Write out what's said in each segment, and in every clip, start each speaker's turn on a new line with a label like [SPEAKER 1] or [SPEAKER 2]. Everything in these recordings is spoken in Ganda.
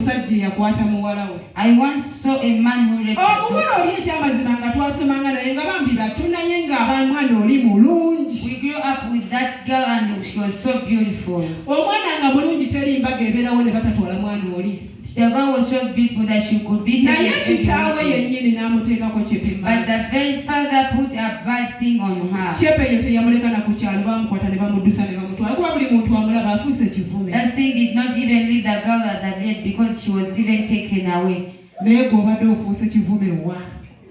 [SPEAKER 1] omusajja yakwata muwala we.
[SPEAKER 2] I once saw a man who raped a
[SPEAKER 1] omuwala oli ekyamazima nga twasomanga naye nga bambi batunaye ng'abamwana oli mulungi.
[SPEAKER 2] We grew up with that girl and she was so beautiful.
[SPEAKER 1] Omwana nga mulungi teri mbaga ebeerawo ne batatwala mwana oli.
[SPEAKER 2] The girl was so beautiful that she could beat
[SPEAKER 1] naye kitaawe yennyini n'amuteekako kyepe mu
[SPEAKER 2] but the very father put a bad thing on her.
[SPEAKER 1] Kyepe eyo teyamuleka na ku kyalo bamukwata ne bamuddusa ne bamutwala kuba buli muntu amulaba afuuse kivume.
[SPEAKER 2] That thing did not even leave the girl at the gate because she was even taken away.
[SPEAKER 1] Naye gw'obadde ofuuse kivume wa?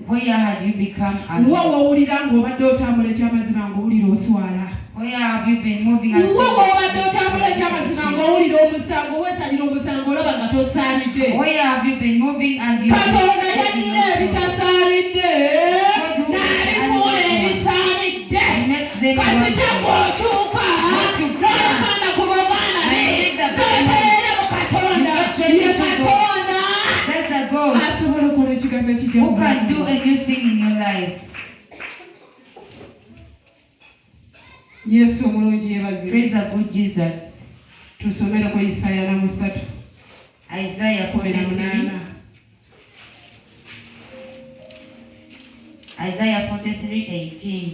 [SPEAKER 2] Where had you become?
[SPEAKER 1] Wa wawulira ng'obadde otambula ekyamazima ng'owulira oswala?
[SPEAKER 2] Where have you been moving?
[SPEAKER 1] Wa wabadde otambula ekyamazima ng'owulira omusango weesalira omusango olaba nga tosaanidde?
[SPEAKER 2] Where have you been moving and you?
[SPEAKER 1] Katonda yagira ebitasaanidde n'abifuula ebisaanidde. Kasita bw'okyuka n'olekana ku bagaana n'otereera mu Katonda. Ye Katonda asobola okukola ekigambo ekijja.
[SPEAKER 2] Who can do anything in your life?
[SPEAKER 1] Yesu omulungi yeebazibwe.
[SPEAKER 2] Praise the good Jesus.
[SPEAKER 1] Tusomere ku Isaiah 3.
[SPEAKER 2] Isaiah 43. Isaiah 43:18.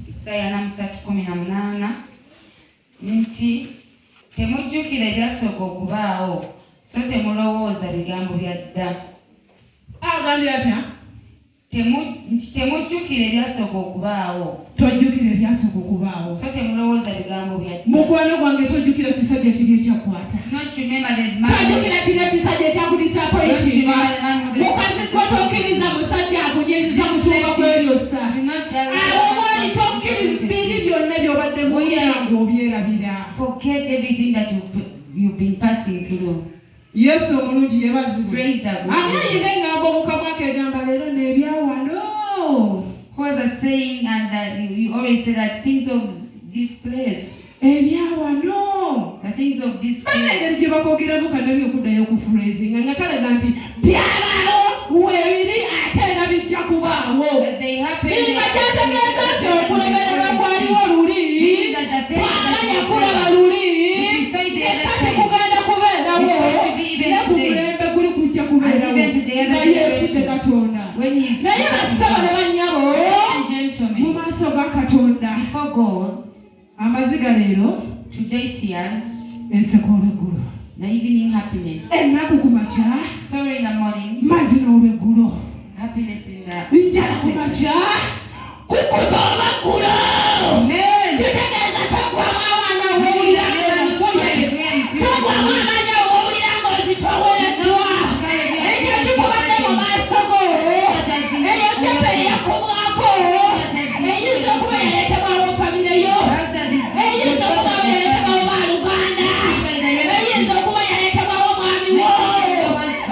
[SPEAKER 2] Isaiah 3:18. Nti temujjukira ebyasooka okubaawo so temulowooza bigambo bya dda.
[SPEAKER 1] Agambye atya?
[SPEAKER 2] Temujjukira ebyasooka okubaawo.
[SPEAKER 1] Tojjukira ebyasooka okubaawo.
[SPEAKER 2] So temulowooza bigambo bya dda.
[SPEAKER 1] Mukwano gwange tojjukira kisajja kiri ekyakwata.
[SPEAKER 2] Not remember the man.
[SPEAKER 1] Tojjukira kiri ekisajja ekyakudisappointinga. Mukazi gwe tokkiriza musajja akunyiriza mutuuka kw'eryosa. Awo mwali tokkiriza biri byonna by'obadde muwulira ng'obyerabira.
[SPEAKER 2] Forget everything that you've been passing through.
[SPEAKER 1] Yesu omulungi yeebazibwe.
[SPEAKER 2] Praise the Lord.
[SPEAKER 1] Ayinza engambo mu kamwa ke egamba leero n'ebyawano.
[SPEAKER 2] Who was a saying and that you always say that things of this place.
[SPEAKER 1] Ebyawano.
[SPEAKER 2] The things of this place.
[SPEAKER 1] Engeri gye bakoogeramu kaddabi okuddayo okufuluizinga nga kalaga nti byabaawo weebiri ate era bijja kubaawo. Nga kyategeeza nti okulemererwa kwaliwo luli. Bw'alanya kulaba luli. Kati kugenda kubeerawo. Nekubulembe guli kujja kubeerawo. Nga yeefudde Katonda. Naye bassaba ne bannyabo mu maaso ga Katonda.
[SPEAKER 2] Before God.
[SPEAKER 1] Amaziga leero.
[SPEAKER 2] Today tears.
[SPEAKER 1] Enseko olw'eggulo.
[SPEAKER 2] The evening happiness.
[SPEAKER 1] Ennaku ku makya.
[SPEAKER 2] Sorrow in the morning.
[SPEAKER 1] Mazina olw'eggulo.
[SPEAKER 2] Happiness in the.
[SPEAKER 1] Njala ku makya. Kukuta olw'eggulo. Amen. Kitegeeza togwamu awaanya owulira togwamu amaanya owulira ng'ozitowereddwa. Ekyo kikubadde mu maaso go. Eyo Ddembe yakubwako. Eyinza okuba yaleetebwawo famire yo. Eyinza okuba yaleetebwawo baaluganda. Eyinza okuba yaleetebwawo mwami wo.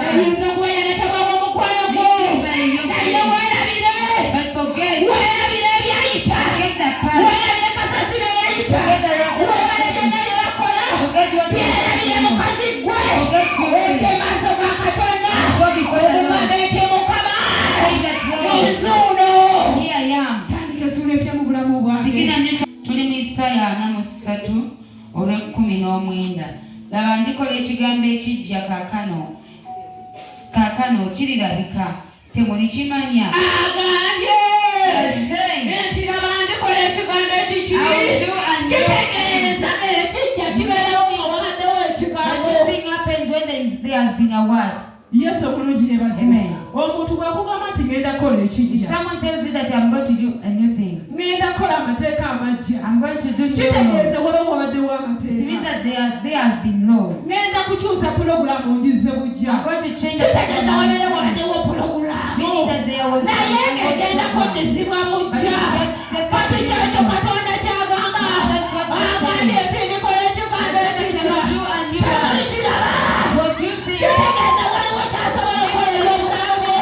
[SPEAKER 1] Eyinza okuba yaleetebwawo mukwano gwo. Naye weerabire. Weerabire ebyayita. Weerabire Kasozi byeyayita. Weerabire byonna bye bakola. Byerabire mukazi gwe. Ete maaso ga Katonda. Okugamba eti Mukama. Nzuuno. Tandika essuula epya mu bulamu bwange.
[SPEAKER 2] Tuli mu Isaya 43:19. Laba ndikola ekigambo ekiggya kaakano kirirabika temulikimanya.
[SPEAKER 1] Agambye nti laba ndikola ekigambo ekikiri kitegeeza ekijja kibeerawo nga wabaddewo ekigambo.
[SPEAKER 2] Nothing happens when there has been a word.
[SPEAKER 1] Yesu omulungi yeebazibwe. Omuntu bw'akugamba nti ngenda kukola
[SPEAKER 2] If
[SPEAKER 1] ekijja.
[SPEAKER 2] someone tells you that I'm going to do a new thing,
[SPEAKER 1] Ngenda kukola amateeka amajja.
[SPEAKER 2] I'm going to do new laws.
[SPEAKER 1] Kitegeeza waba wabaddewo
[SPEAKER 2] It means
[SPEAKER 1] amateeka.
[SPEAKER 2] that there have been laws.
[SPEAKER 1] Ngenda kukyusa pulogulaamu ngize bujja.
[SPEAKER 2] I'm going to change
[SPEAKER 1] Kitegeeza wabeera wabaddewo pulogulaamu.
[SPEAKER 2] meaning that there was
[SPEAKER 1] Naye ng'egenda kuddizibwa bujja. Kati kyekyo Katonda ky'agamba. Agambye nti ndikola ekigambo ekijja. Temulikiraba.
[SPEAKER 2] what you see.
[SPEAKER 1] Kitegeeza waliwo kyasobola okukolera obulamu bwo.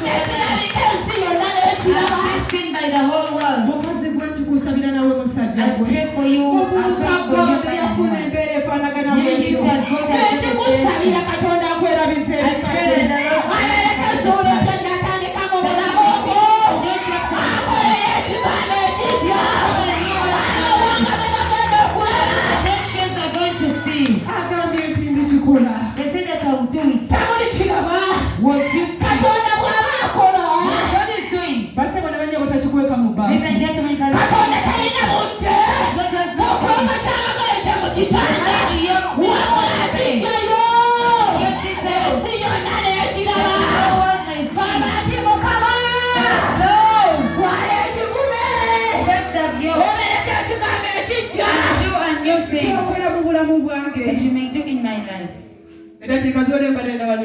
[SPEAKER 1] Nekirabika ensi yonna n'ekiraba.
[SPEAKER 2] Seen by the whole world.
[SPEAKER 1] Mukazi gwe nkikusabira nawe musajja
[SPEAKER 2] I
[SPEAKER 1] gwe.
[SPEAKER 2] pray for you. I
[SPEAKER 1] Omuvubuka
[SPEAKER 2] pray for
[SPEAKER 1] gwe
[SPEAKER 2] you.
[SPEAKER 1] yafuna embeera efaanagana
[SPEAKER 2] You
[SPEAKER 1] bw'etyo.
[SPEAKER 2] just got a
[SPEAKER 1] Ekikusabira Katonda akwerabize.
[SPEAKER 2] I
[SPEAKER 1] bulamu bwange.
[SPEAKER 2] That you may do in my life.
[SPEAKER 1] Era kikaziwele mbadde ndaba